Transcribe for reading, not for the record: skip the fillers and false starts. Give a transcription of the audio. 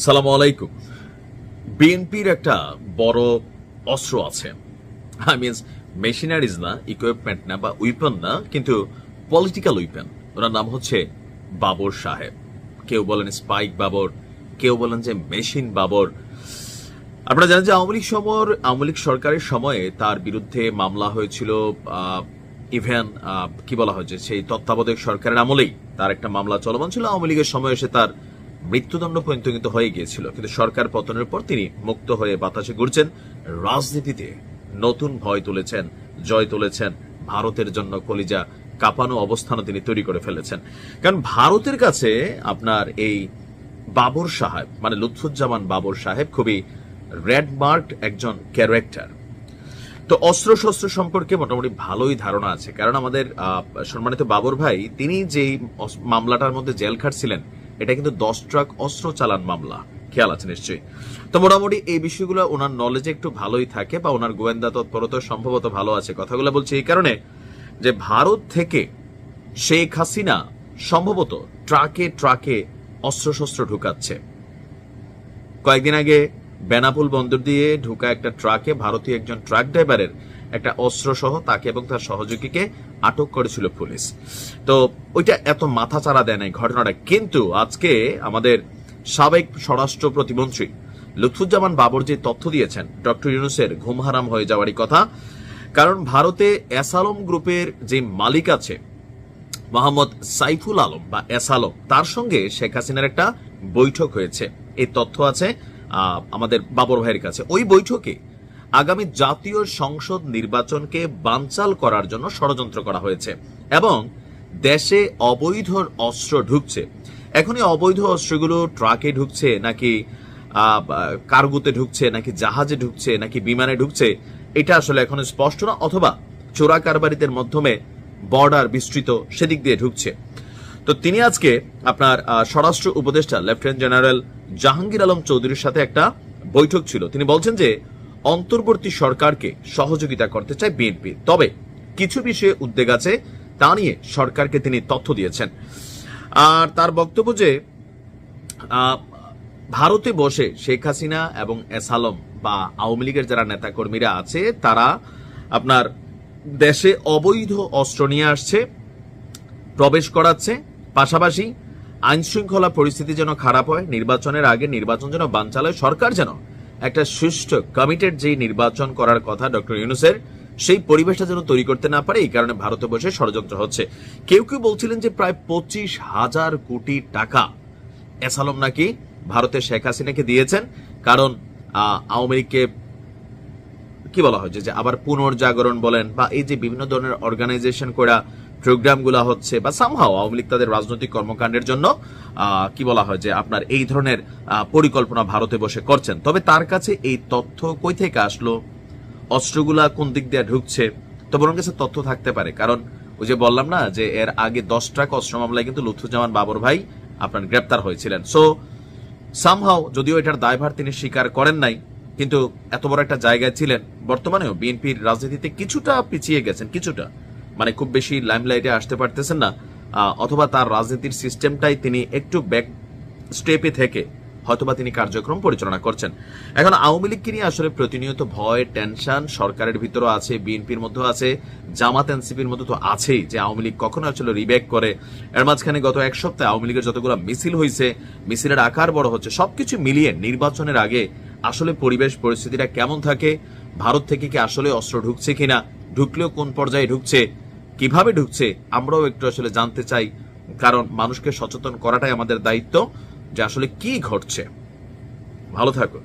সালাম আলাইকুম। বিএনপির একটা বড় অস্ত্র আছে। আই মিনস মেশিনারিজ না, ইকুইপমেন্ট না, বা উইপন না, কিন্তু পলিটিক্যাল উইপন। ওনার নাম হচ্ছে বাবর সাহেব। কেউ বলেন স্পাইক বাবর, কেউ বলেন যে মেশিন বাবর। আপনারা জানেন যে আওয়ামী লীগ সরকারের সময়ে তার বিরুদ্ধে মামলা হয়েছিল। ইভেন কি বলা হয়েছে, সেই তত্ত্বাবধায়ক সরকারের আমলেই তার একটা মামলা চলমান ছিল। আওয়ামী লীগের সময় এসে তার মৃত্যুদণ্ড পর্যন্ত কিন্তু হয়ে গিয়েছিল, কিন্তু সরকার পতনের পর তিনি মুক্ত হয়ে বাতাসে ঘুরছেন। রাজনীতিতে নতুন ভয় তুলেছেন, জয় তুলেছেন। ভারতের জন্য কলিজা কাঁপানো অবস্থানও তিনি তৈরি করে ফেলেছেন। কারণ ভারতের কাছে আপনার এই বাবর সাহেব মানে লুৎফুজ্জামান বাবর সাহেব খুবই রেড মার্কড একজন ক্যারেক্টার। তো অস্ত্র শস্ত্র সম্পর্কে মোটামুটি ভালোই ধারণা আছে, কারণ আমাদের সম্মানিত বাবর ভাই তিনি যেই মামলাটার মধ্যে জেল খাটছিলেন, এটা কিন্তু 10 ট্রাক অস্ত্র চালান মামলা। খেয়াল আছে নিশ্চয়ই। তো মোটামুটি এই বিষয়গুলো ওনার নলেজে একটু ভালোই থাকে, বা ওনার গোয়েন্দা তৎপরতা সম্ভবত ভালো আছে। কথাগুলো বলছি এই কারণে যে ভারত থেকে শেখ হাসিনা সম্ভবত ট্রাকে ট্রাকে অস্ত্রশস্ত্র ঢুকাচ্ছে। কয়েকদিন আগে বেনাপুল বন্দর দিয়ে ঢুকা একটা ট্রাকে ভারতীয় একজন ট্রাক ড্রাইভারের একটা অস্ত্র সহ তাকে এবং তার সহযোগীকে আটক করেছিল পুলিশ। তো ওইটা এত মাথা চাড়া দেয় নাই ঘটনাটা, কিন্তু আজকে আমাদের সাবেক স্বরাষ্ট্র প্রতিমন্ত্রী লুৎফুজ্জামান বাবর যে তথ্য দিয়েছেন, ডক্টর ইউনূসের ঘুম হারাম হয়ে যাওয়ারই কথা। কারণ ভারতে এসালম গ্রুপের যে মালিক আছে মোহাম্মদ সাইফুল আলম বা এসালম, তার সঙ্গে শেখ হাসিনার একটা বৈঠক হয়েছে। এই তথ্য আছে আমাদের বাবর ভাইয়ের কাছে। ওই বৈঠকে আগামী জাতীয় সংসদ নির্বাচনকে বানচাল করার জন্য ষড়যন্ত্র করা হয়েছে এবং দেশে অবৈধ অস্ত্র ঢুকছে। এখন এই অবৈধ অস্ত্রগুলো ট্রাকে ঢুকছে নাকি কার্গোতে ঢুকছে নাকি জাহাজে ঢুকছে নাকি বিমানে ঢুকছে, এটা আসলে এখন স্পষ্ট না, অথবা চোরা কারবারিদের মাধ্যমে বর্ডার বিস্তৃত সেদিক দিয়ে ঢুকছে। তো তিনি আজকে আপনার স্বরাষ্ট্র উপদেষ্টা লেফটেন্যান্ট জেনারেল জাহাঙ্গীর আলম চৌধুরীর সাথে একটা বৈঠক ছিল। তিনি বলছেন যে অন্তর্বর্তী সরকারকে সহযোগিতা করতে চায় বিএনপি, তবে কিছু বিষয়ে উদ্বেগ আছে, তা নিয়ে সরকারকে তিনি তথ্য দিয়েছেন। আর তার বক্তব্য যে ভারতে বসে শেখ হাসিনা এবং এসালম বা আওয়ামী লীগের যারা নেতাকর্মীরা আছে তারা আপনার দেশে অবৈধ অস্ত্র নিয়ে আসছে, প্রবেশ করাচ্ছে, পাশাপাশি আইন শৃঙ্খলা পরিস্থিতি যেন খারাপ হয়, নির্বাচনের আগে নির্বাচন যেন বানচাল হয়, সরকার যেন একটা সুষ্ঠু কমিটেড যে নির্বাচন করার কথা ডক্টর ইউনূসের, সেই পরিবেশটা যেন তৈরি করতে না পারে, এই কারণে ভারতে বসে ষড়যন্ত্র হচ্ছে। কেউ কেউ বলছিলেন যে প্রায় 25,000 কোটি টাকা এসালম নাকি ভারতে শেখ হাসিনাকে দিয়েছেন, কারণ আওয়ামী লীগকে কি বলা হয়েছে যে আবার পুনর্জাগরণ বলেন, বা এই যে বিভিন্ন ধরনের অর্গানাইজেশন করা প্রোগ্রামগুলো হচ্ছে, বা সামহাও আওয়ামী লীগ তাদের রাজনৈতিক কর্মকাণ্ডের জন্য কি বলা হয় যে আপনার এই ধরনের পরিকল্পনা ভারতে বসে করছেন। তবে তার কাছে এই তথ্য কই থেকে আসলো, অস্ত্রগুলা কোন দিক দিয়ে ঢুকছে, তো বরং কাছে তথ্য থাকতে পারে। কারণ ওই যে বললাম না যে এর আগে 10 ট্রাক অস্ত্র মামলায় কিন্তু লুৎফুজ্জামান বাবর ভাই আপনার গ্রেপ্তার হয়েছিলেন। সো সামহাও যদিও এটার দায়ভার তিনি স্বীকার করেন নাই, কিন্তু এত বড় একটা জায়গায় ছিলেন। বর্তমানেও বিএনপির রাজনীতিতে কিছুটা পিছিয়ে গেছেন, কিছুটা মানে খুব বেশি লাইমলাইটে আসতে পারতেছেন না, অথবা তার রাজনীতির সিস্টেমটাই তিনি একটু ব্যাক স্টেপে থেকে হয়তোবা তিনি কার্যক্রম পরিচালনা করছেন। এখন আওয়ামী লীগকে নিয়ে আসলে প্রতিনিয়ত ভয়, টেনশন সরকারের ভিতরেও আছে, বিএনপির মধ্যেও আছে, জামাত এনসিপির মধ্যে তো আছেই, যে আওয়ামী লীগ কখনো আসলে রিব্যাক করে। এর মাঝখানে গত এক সপ্তাহে আওয়ামী লীগের যতগুলো মিছিল হয়েছে, মিছিলের আকার বড় হচ্ছে, সবকিছু মিলিয়ে নির্বাচনের আগে আসলে পরিবেশ পরিস্থিতিটা কেমন থাকে, ভারত থেকে কি আসলে অস্ত্র ঢুকছে কিনা, ঢুকলেও কোন পর্যায়ে ঢুকছে, কিভাবে ঢুকছে, আমরাও একটু আসলে জানতে চাই। কারণ মানুষকে সচেতন করাটাই আমাদের দায়িত্ব যে আসলে কি ঘটছে। ভালো থাকুন।